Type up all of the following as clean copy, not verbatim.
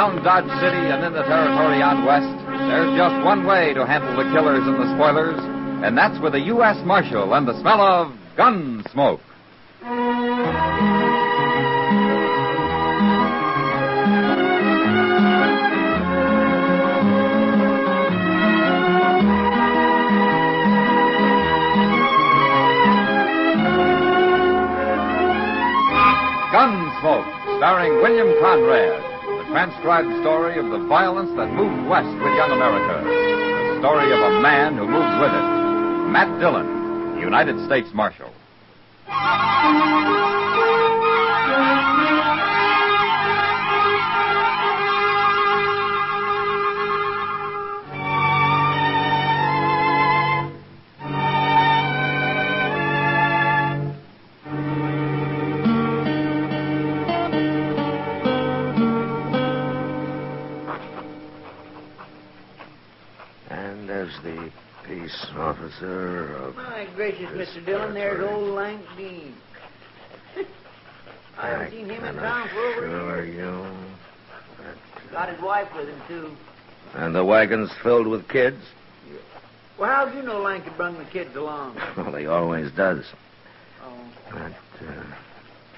Around Dodge City and in the territory out west, there's just one way to handle the killers and the spoilers, and that's with a U.S. Marshal and the smell of Gunsmoke. Gunsmoke, starring William Conrad, the transcribed story of the violence that moved west with young America. The story of a man who moved with it. Matt Dillon, United States Marshal. The peace officer of... My gracious, Mr. Dillon, there's old Lank Dean. I haven't seen him in town for over a year. Got his wife with him, too. And the wagon's filled with kids? Well, how'd you know Lank had brung the kids along? Well, he always does. Oh. But,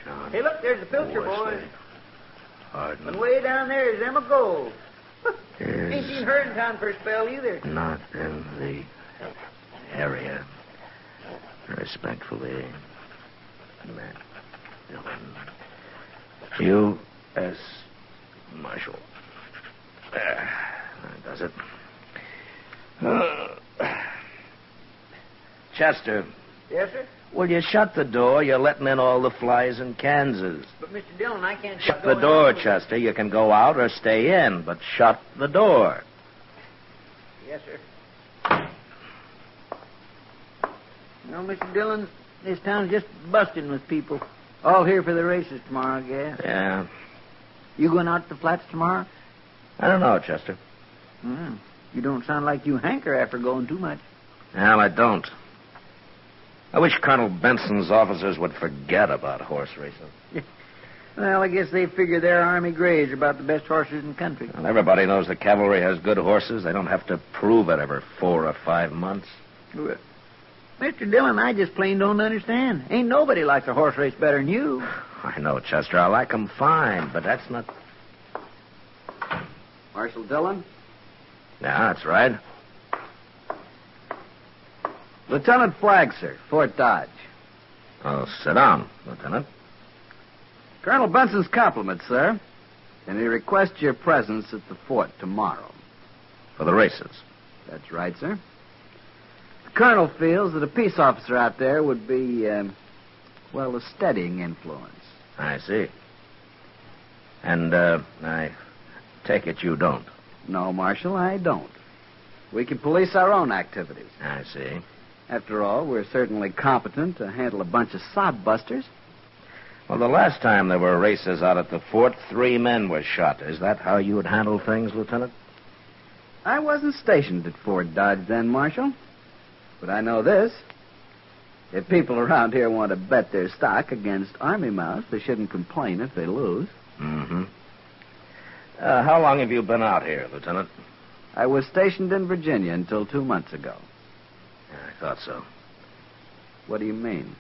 John... Hey, look, there's the Pilcher boys. Hardin. And way down there is Emma Gold. Is ain't seen her in town for a spell either. Not in the area. Respectfully, Matt Dillon, U.S. Marshal. That does it. Chester. Yes, sir? Will you shut the door? You're letting in all the flies in Kansas. But, Mr. Dillon, I can't... Shut the door, Chester. You can go out or stay in, but shut the door. Yes, sir. You know, Mr. Dillon, this town's just busting with people. All here for the races tomorrow, I guess. Yeah. You going out to the flats tomorrow? I don't know, Chester. You don't sound like you hanker after going too much. Well, I don't. I wish Colonel Benson's officers would forget about horse racing. Well, I guess they figure their Army Greys are about the best horses in the country. Well, everybody knows the cavalry has good horses. They don't have to prove it every 4 or 5 months. Well, Mr. Dillon, I just plain don't understand. Ain't nobody likes a horse race better than you. I know, Chester. I like 'em fine, but that's not... Marshal Dillon? Yeah, that's right. Lieutenant Flagg, sir, Fort Dodge. Oh, sit down, Lieutenant. Colonel Benson's compliments, sir. And he requests your presence at the fort tomorrow. For the races. That's right, sir. The colonel feels that a peace officer out there would be, a steadying influence. I see. And, I take it you don't. No, Marshal, I don't. We can police our own activities. I see. After all, we're certainly competent to handle a bunch of sodbusters. Well, the last time there were races out at the fort, 3 men were shot. Is that how you would handle things, Lieutenant? I wasn't stationed at Fort Dodge then, Marshal. But I know this. If people around here want to bet their stock against Army mounts, they shouldn't complain if they lose. Mm-hmm. How long have you been out here, Lieutenant? I was stationed in Virginia until 2 months ago. I thought so. What do you mean?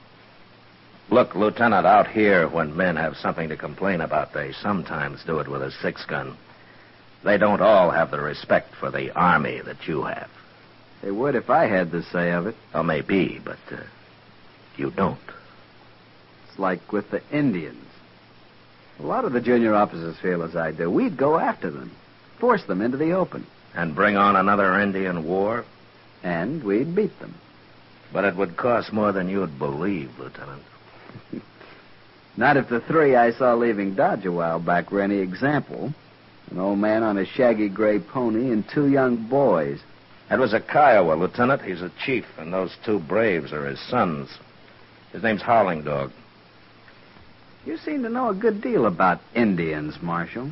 Look, Lieutenant, out here, when men have something to complain about, they sometimes do it with a 6-gun. They don't all have the respect for the Army that you have. They would if I had the say of it. Well, maybe, but you don't. It's like with the Indians. A lot of the junior officers feel as I do. We'd go after them, force them into the open. And bring on another Indian war? And we'd beat them. But it would cost more than you'd believe, Lieutenant. Not if the 3 I saw leaving Dodge a while back were any example. An old man on a shaggy gray pony and 2 young boys. That was a Kiowa, Lieutenant. He's a chief, and those 2 braves are his sons. His name's Howling Dog. You seem to know a good deal about Indians, Marshal.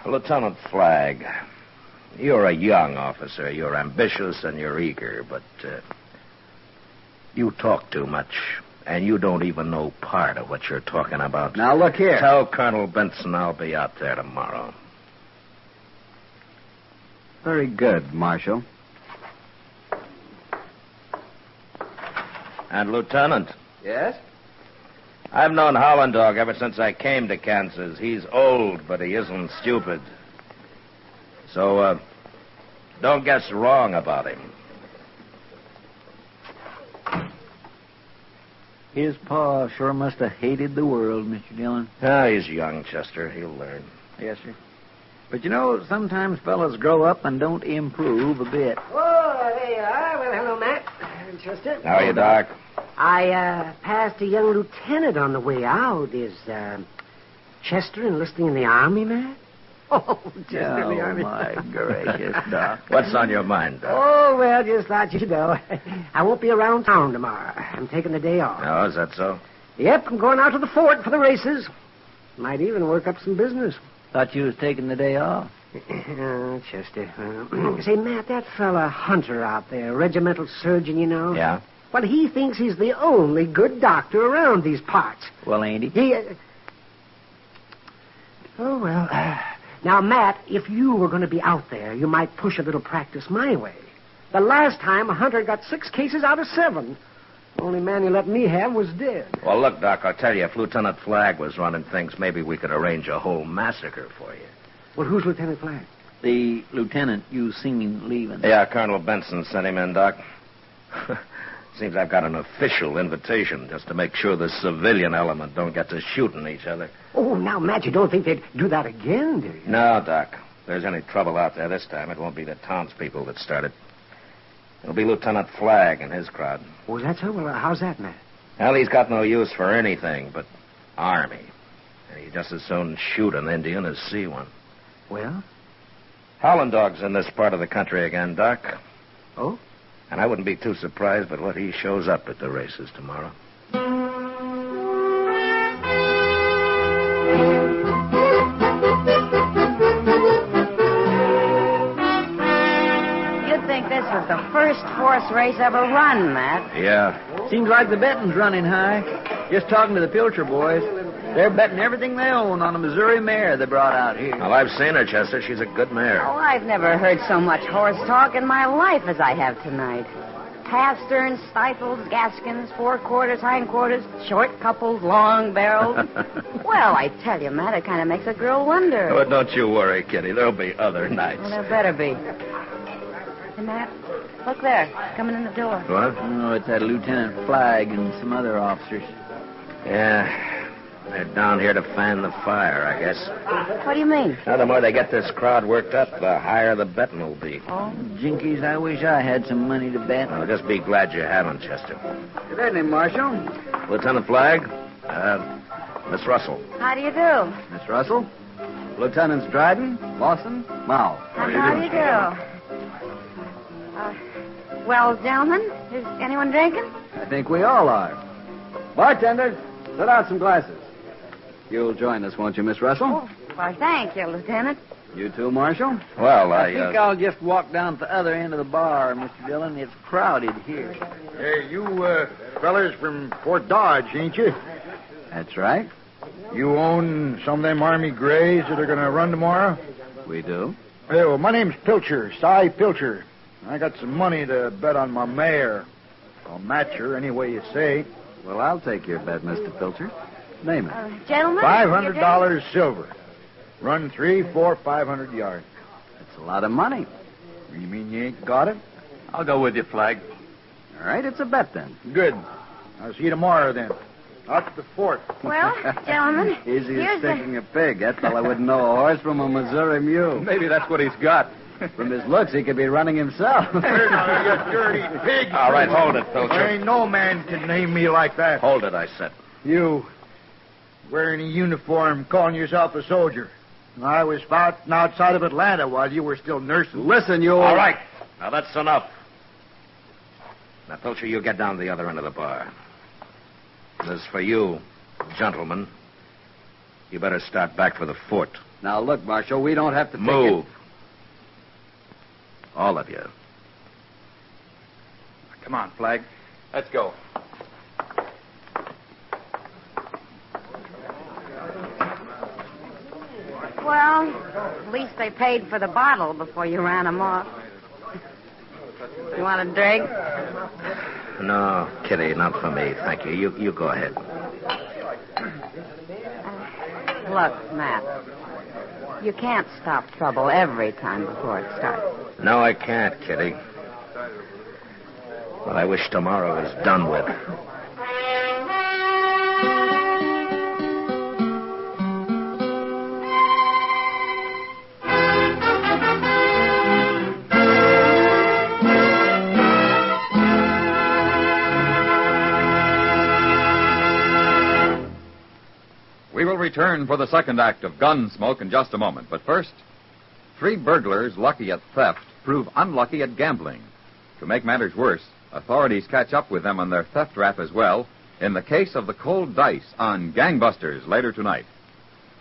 Lieutenant Flagg, you're a young officer. You're ambitious and you're eager, but you talk too much. And you don't even know part of what you're talking about. Now, look here. Tell Colonel Benson I'll be out there tomorrow. Very good, Marshal. And, Lieutenant, Yes? I've known Howland Dog ever since I came to Kansas. He's old, but he isn't stupid. So, don't guess wrong about him. His pa sure must have hated the world, Mr. Dillon. Ah, he's young, Chester. He'll learn. Yes, sir. But you know, sometimes fellas grow up and don't improve a bit. Oh, there you are. Well, hello, Matt. Chester. How are you, Doc? I passed a young lieutenant on the way out. Is Chester enlisting in the Army, Matt? Oh, Chester in the Army. My gracious, Doc. What's on your mind, Doc? Oh, well, just thought you'd know. I won't be around town tomorrow. I'm taking the day off. Oh, is that so? Yep, I'm going out to the fort for the races. Might even work up some business. Thought you was taking the day off. Oh, Chester. Say, Matt, that fella Hunter out there, regimental surgeon, you know. Yeah? Well, he thinks he's the only good doctor around these parts. Well, ain't he? He. Oh, well. Now, Matt, if you were going to be out there, you might push a little practice my way. The last time, Hunter got 6 cases out of 7. The only man he let me have was dead. Well, look, Doc, I'll tell you, if Lieutenant Flagg was running things, maybe we could arrange a whole massacre for you. Well, who's Lieutenant Flagg? The lieutenant you seen leaving. Yeah, Colonel Benson sent him in, Doc. Seems I've got an official invitation just to make sure the civilian element don't get to shooting each other. Oh, now, Matt, you don't think they'd do that again, do you? No, Doc. If there's any trouble out there this time, it won't be the townspeople that start it. It'll be Lieutenant Flagg and his crowd. Oh, is that so? Well, how's that, Matt? Well, he's got no use for anything but Army. And he'd just as soon shoot an Indian as see one. Well? Howland Dog's in this part of the country again, Doc. Oh? And I wouldn't be too surprised but what he shows up at the races tomorrow. You'd think this was the first horse race ever run, Matt. Yeah. Seems like the betting's running high. Just talking to the Pilcher boys. They're betting everything they own on a Missouri mare they brought out here. Well, I've seen her, Chester. She's a good mare. Oh, I've never heard so much horse talk in my life as I have tonight. Pasterns, stifles, gaskins, forequarters, hindquarters, short couples, long barrels. Well, I tell you, Matt, it kind of makes a girl wonder. Oh, don't you worry, Kitty. There'll be other nights. Well, there better be. Hey, Matt, look there, coming in the door. What? Oh, it's that Lieutenant Flagg and some other officers. Yeah. They're down here to fan the fire, I guess. What do you mean? Now, the more they get this crowd worked up, the higher the betting will be. Oh, Jinkies, I wish I had some money to bet. Well, just be glad you haven't, Chester. Good evening, Marshal. Lieutenant Flagg, Miss Russell. how do you do? Miss Russell. Lieutenants Dryden, Lawson, Mao. How do you do? Well, gentlemen, is anyone drinking? I think we all are. Bartender, set out some glasses. You'll join us, won't you, Miss Russell? Oh, why, thank you, Lieutenant. You too, Marshal? Well, I think I'll just walk down to the other end of the bar, Mr. Dillon. It's crowded here. Hey, you fellers from Fort Dodge, ain't you? That's right. You own some of them Army Grays that are going to run tomorrow? We do. Hey, well, my name's Pilcher, Cy Pilcher. I got some money to bet on my mare. I'll match her any way you say. Well, I'll take your bet, Mr. Pilcher. Name it. Gentlemen? $500 silver. Run 3, 4, 500 yards. That's a lot of money. You mean you ain't got it? I'll go with you, Flagg. All right, it's a bet then. Good. I'll see you tomorrow then. Out to the fort. Well, gentlemen, Easy as here's sticking a pig. That fella wouldn't know a horse from a Missouri mule. Maybe that's what he's got. From his looks, he could be running himself. Here now, you dirty pig. All right, hold it, Pilcher. There ain't no man can name me like that. Hold it, I said. You, wearing a uniform, calling yourself a soldier. I was fighting outside of Atlanta while you were still nursing. Listen, you... All right. Now, that's enough. Now, Pilcher, you get down to the other end of the bar. As for you, gentlemen, you better start back for the fort. Now, look, Marshal, we don't have to take Move. All of you. Come on, Flagg. Let's go. guess they paid for the bottle before you ran them off. You want a drink? No, Kitty, not for me, thank you. You go ahead. Look, Matt. You can't stop trouble every time before it starts. No, I can't, Kitty. But I wish tomorrow was done with. We will return for the second act of Gunsmoke in just a moment. But first, 3 burglars lucky at theft prove unlucky at gambling. To make matters worse, authorities catch up with them on their theft rap as well in the case of the cold dice on Gangbusters later tonight.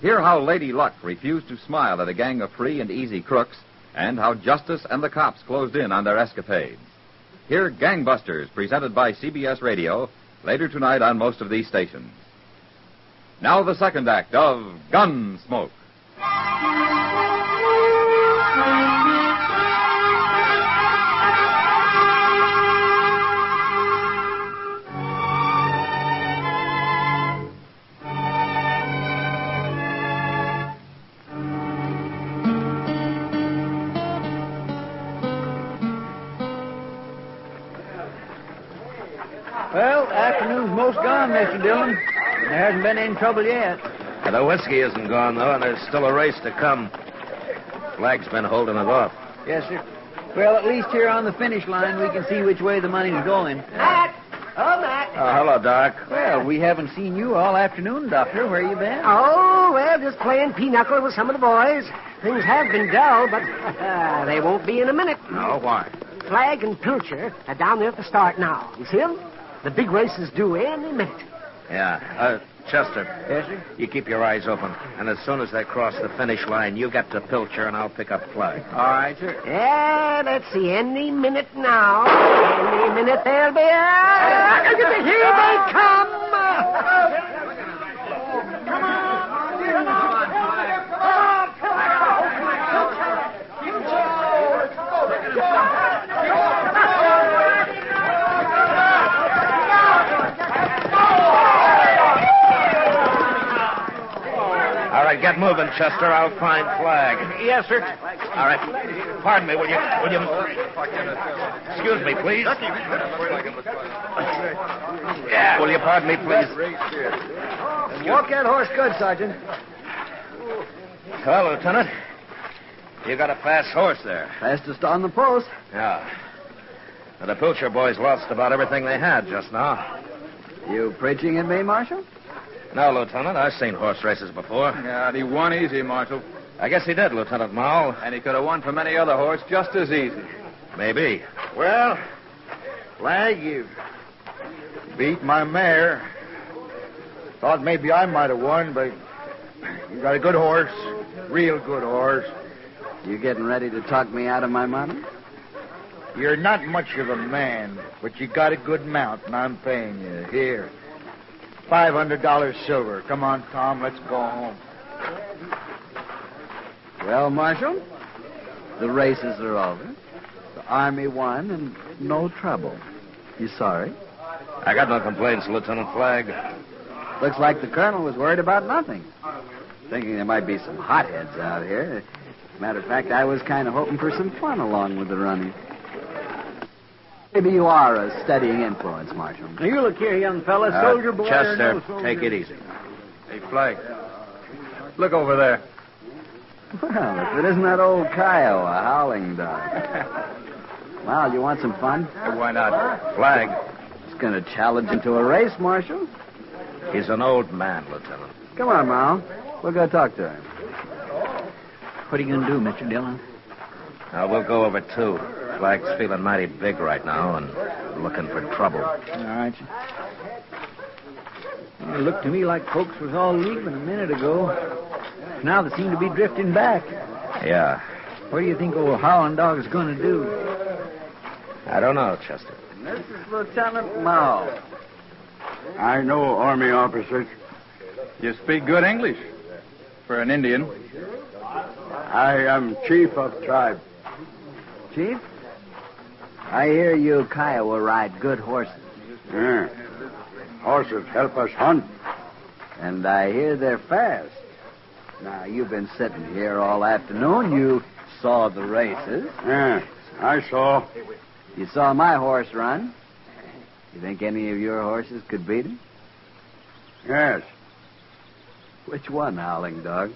Hear how Lady Luck refused to smile at a gang of free and easy crooks and how justice and the cops closed in on their escapades. Hear Gangbusters presented by CBS Radio later tonight on most of these stations. Now the second act of Gunsmoke. Well, the afternoon's most gone, Mr. Dillon. There hasn't been any trouble yet. The whiskey isn't gone, though, and there's still a race to come. Flag's been holding it off. Yes, sir. Well, at least here on the finish line, we can see which way the money's going. Matt! Oh, Matt. Oh, hello, Doc. Well, we haven't seen you all afternoon, Doctor. Where you been? Oh, well, just playing pinochle with some of the boys. Things have been dull, but they won't be in a minute. No, why? Flag and Pilcher are down there at the start now. You see them? The big race is due any minute. Yeah. Chester. Yes, sir? You keep your eyes open. And as soon as they cross the finish line, you get to Pilcher, and I'll pick up Flag. All right, sir. Yeah, let's see. Any minute now. Any minute they'll be... Here they come! Come on! All right, get moving, Chester. I'll find Flag. Yes, sir. All right. Pardon me, will you... Excuse me, please. Yeah. Will you pardon me, please? Walk that horse good, Sergeant. Well, Lieutenant, you got a fast horse there. Fastest on the post. Yeah. Now, the Pilcher boys lost about everything they had just now. You preaching at me, Marshal? No, Lieutenant, I've seen horse races before. Yeah, and he won easy, Marshal. I guess he did, Lieutenant Mall. And he could have won from any other horse just as easy. Maybe. Well, Flag, you beat my mare. Thought maybe I might have won, but you got a good horse. Real good horse. You getting ready to talk me out of my money? You're not much of a man, but you got a good mount, and I'm paying you. Here. $500 silver. Come on, Tom, let's go home. Well, Marshal, the races are over. The Army won, and no trouble. You sorry? I got no complaints, Lieutenant Flag. Looks like the Colonel was worried about nothing. Thinking there might be some hotheads out here. Matter of fact, I was kind of hoping for some fun along with the running. Maybe you are a steadying influence, Marshal. Now, you look here, young fella. Soldier boy or Chester, no soldier? take it easy. Hey, Flag. Look over there. Well, if it isn't that old Kyle, a howling dog. Well, you want some fun? Hey, why not? Flag. It's going to challenge into a race, Marshal. He's an old man, Lieutenant. Come on, Mal. We'll go talk to him. What are you going to do, Mr. Dillon? Now, we'll go over, too. Flag's feeling mighty big right now and looking for trouble. All right. Well, it looked to me like folks was all leaving a minute ago. Now they seem to be drifting back. Yeah. What do you think old Howling Dog is going to do? I don't know, Chester. This is Lieutenant Mao. I know Army officers. You speak good English for an Indian. I am chief of tribe. Chief, I hear you Kiowa ride good horses. Yeah. Horses help us hunt. And I hear they're fast. Now, you've been sitting here all afternoon. You saw the races. Yeah, I saw. You saw my horse run. You think any of your horses could beat him? Yes. Which one, Howling Dog?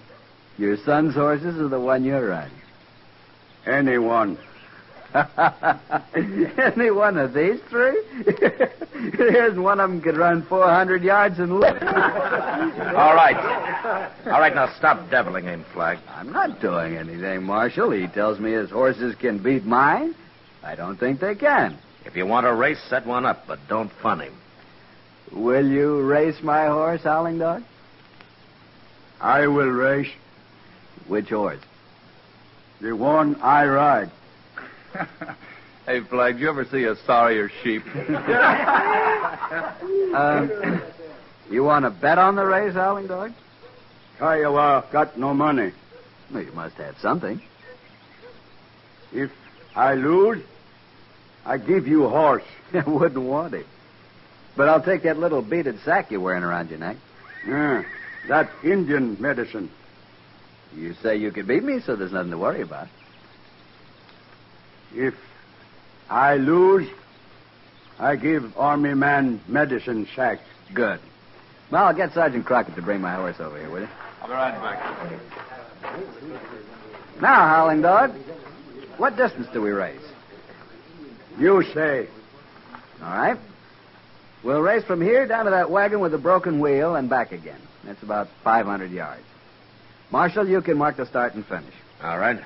Your son's horses or the one you're riding? Anyone. Any one of these three? Here's one of them could run 400 yards and live. All right. All right, now stop deviling him, Flag. I'm not doing anything, Marshal. He tells me his horses can beat mine. I don't think they can. If you want a race, set one up, but don't fun him. Will you race my horse, Howling Dog? I will race Which horse? the one I ride. Hey, Flag, did you ever see a sorrier sheep? You want to bet on the race, Howling Dog? Kiowa got no money. Well, you must have something. If I lose, I give you a horse. I wouldn't want it. But I'll take that little beaded sack you're wearing around your neck. Yeah, that Indian medicine. You say you could beat me, so there's nothing to worry about. If I lose, I give army man medicine sack. Good. Well, I'll get Sergeant Crockett to bring my horse over here, will you? I'll be riding back. Now, Howling Dog, what distance do we race? You say. All right. We'll race from here down to that wagon with the broken wheel and back again. That's about 500 yards. Marshal, you can mark the start and finish. All right.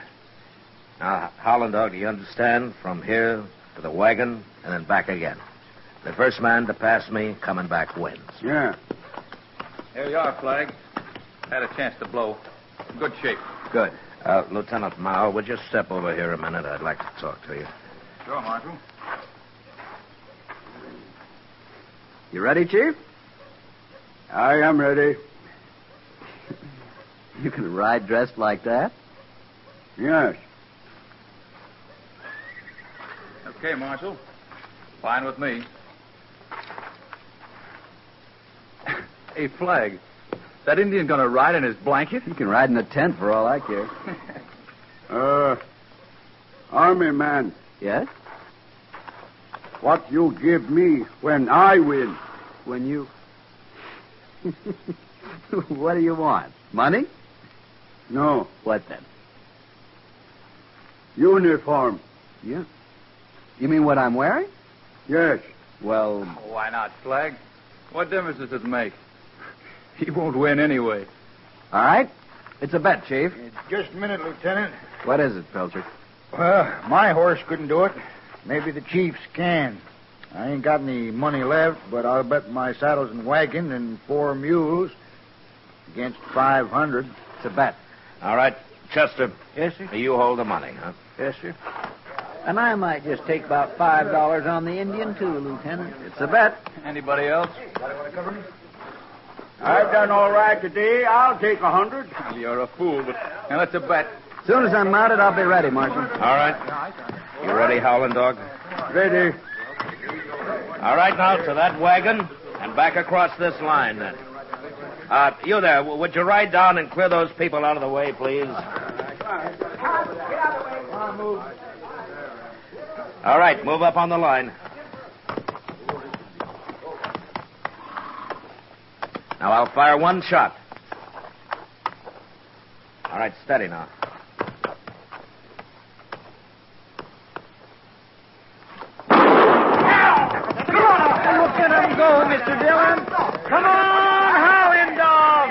Now, Howland Dog, do you understand? From here to the wagon and then back again. The first man to pass me coming back wins. Yeah. Here you are, Flag. Had a chance to blow. Good shape. Good. Lieutenant Mao, would you step over here a minute? I'd like to talk to you. Sure, Marshal. You ready, Chief? I am ready. You can ride dressed like that? Yes. Okay, Marshal. Fine with me. Hey, Flag. That Indian gonna ride in his blanket? You can ride in a tent for all I care. Army man, Yes? what you give me when I win? When you... What do you want? Money? No. What then? Uniform. Yeah. You mean what I'm wearing? Yes. Well, Why not, Flag? What difference does it make? He won't win anyway. all right. It's a bet, Chief. Just a minute, Lieutenant. What is it, Pilcher? Well, my horse couldn't do it. Maybe the Chief's can. I ain't got any money left, but I'll bet my saddles and wagon and 4 mules against 500. It's a bet. All right, Chester. Yes, sir. You hold the money, huh? Yes, sir. And I might just take about $5 on the Indian, too, Lieutenant. It's a bet. Anybody else? I've done all right today. I'll take 100. Well, you're a fool, but now that's a bet. As soon as I'm mounted, I'll be ready, Marshal. All right. You ready, Howland Dog? Ready. All right, now to that wagon and back across this line, then. You there, would you ride down and clear those people out of the way, please? All right, move up on the line. Now I'll fire one shot. All right, steady now. Look at him go, Mr. Dillon. Come on, Howling Dog.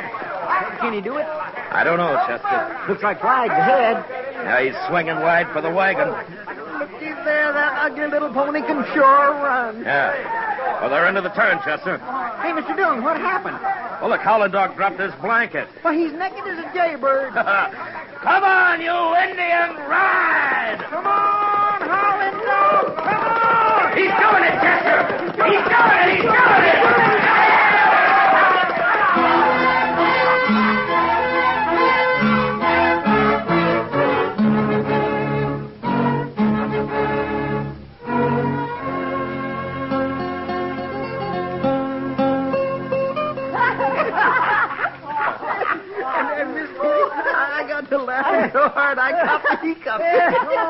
Can he do it? I don't know, Chester. Looks like Flag's ahead. Yeah, he's swinging wide for the wagon. Looky there, that ugly little pony can sure run. Yeah. Well, they're into the turn, Chester. Hey, Mr. Dillon, what happened? Well, look, Howland Dog dropped his blanket. Well, he's naked as a jaybird. Come on, you Indian, ride! Come on, Howling Dog, come on! He's doing it, Chester! He's doing it! He's doing it!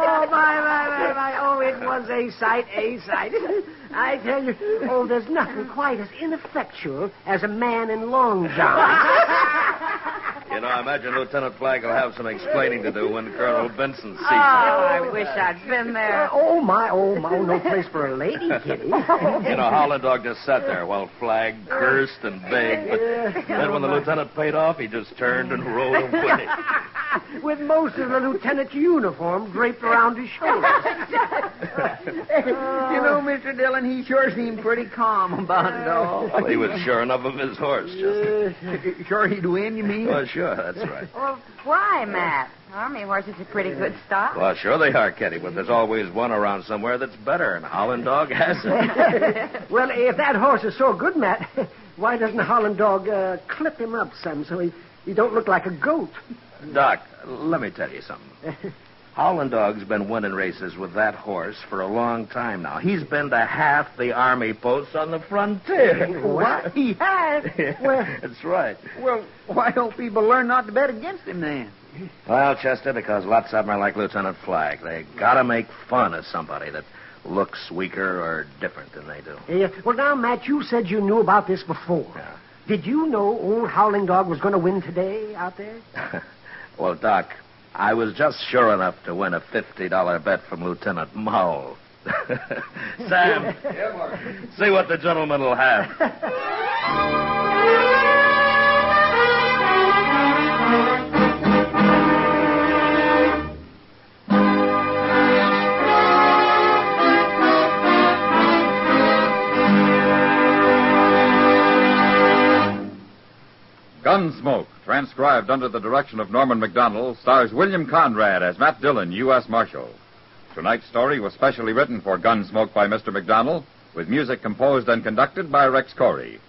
Oh, my. Oh, it was a sight. I tell you, there's nothing quite as ineffectual as a man in long johns. You know, I imagine Lieutenant Flagg will have some explaining to do when Colonel Benson sees him. I wish I'd been there. Oh, my. No place for a lady, Kitty. You know, Holland Dog just sat there while Flagg cursed and begged. But then when the lieutenant paid off, he just turned and rode away. With most of the lieutenant's uniform draped around his shoulders. You know, Mr. Dillon, he sure seemed pretty calm about it all. Well, he was sure enough of his horse, just. Sure he'd win, you mean? Well, sure, that's right. Well, why, Matt? Army horses are pretty good stock. Well, sure they are, Kitty, but there's always one around somewhere that's better, and Holland Dog has it. Well, if that horse is so good, Matt, why doesn't Holland Dog clip him up some so he don't look like a goat? Doc, let me tell you something. Holland Dog's been winning races with that horse for a long time now. He's been to half the army posts on the frontier. What? He has? Well, that's right. Well, why don't people learn not to bet against him then? Well, Chester, because lots of them are like Lieutenant Flagg. They gotta make fun of somebody that looks weaker or different than they do. Yeah. Well, now, Matt, you said you knew about this before. Yeah. Did you know old Howling Dog was going to win today out there? Well, Doc, I was just sure enough to win a $50 bet from Lieutenant Mull. Sam, see what the gentleman will have. Gunsmoke, transcribed under the direction of Norman MacDonald, stars William Conrad as Matt Dillon, U.S. Marshal. Tonight's story was specially written for Gunsmoke by Mr. MacDonald, with music composed and conducted by Rex Corey.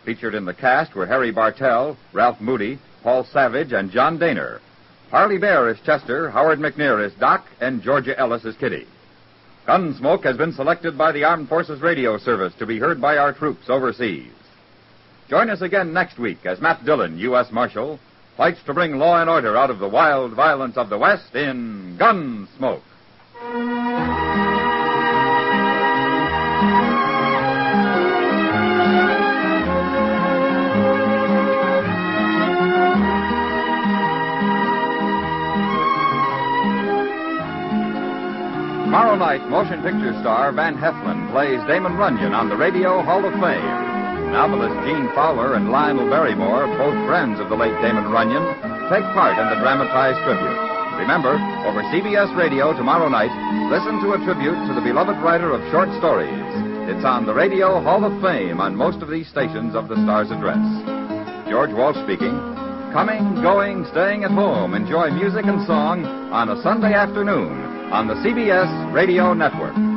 Featured in the cast were Harry Bartell, Ralph Moody, Paul Savage, and John Daner. Harley Bear is Chester, Howard McNear is Doc, and Georgia Ellis is Kitty. Gunsmoke has been selected by the Armed Forces Radio Service to be heard by our troops overseas. Join us again next week as Matt Dillon, U.S. Marshal, fights to bring law and order out of the wild violence of the West in Gunsmoke. Tomorrow night, motion picture star Van Heflin plays Damon Runyon on the Radio Hall of Fame. Novelist Gene Fowler and Lionel Barrymore, both friends of the late Damon Runyon, take part in the dramatized tribute. Remember, over CBS Radio tomorrow night, listen to a tribute to the beloved writer of short stories. It's on the Radio Hall of Fame on most of these stations of the Star's Address. George Walsh speaking. Coming, going, staying at home. Enjoy music and song on a Sunday afternoon on the CBS Radio Network.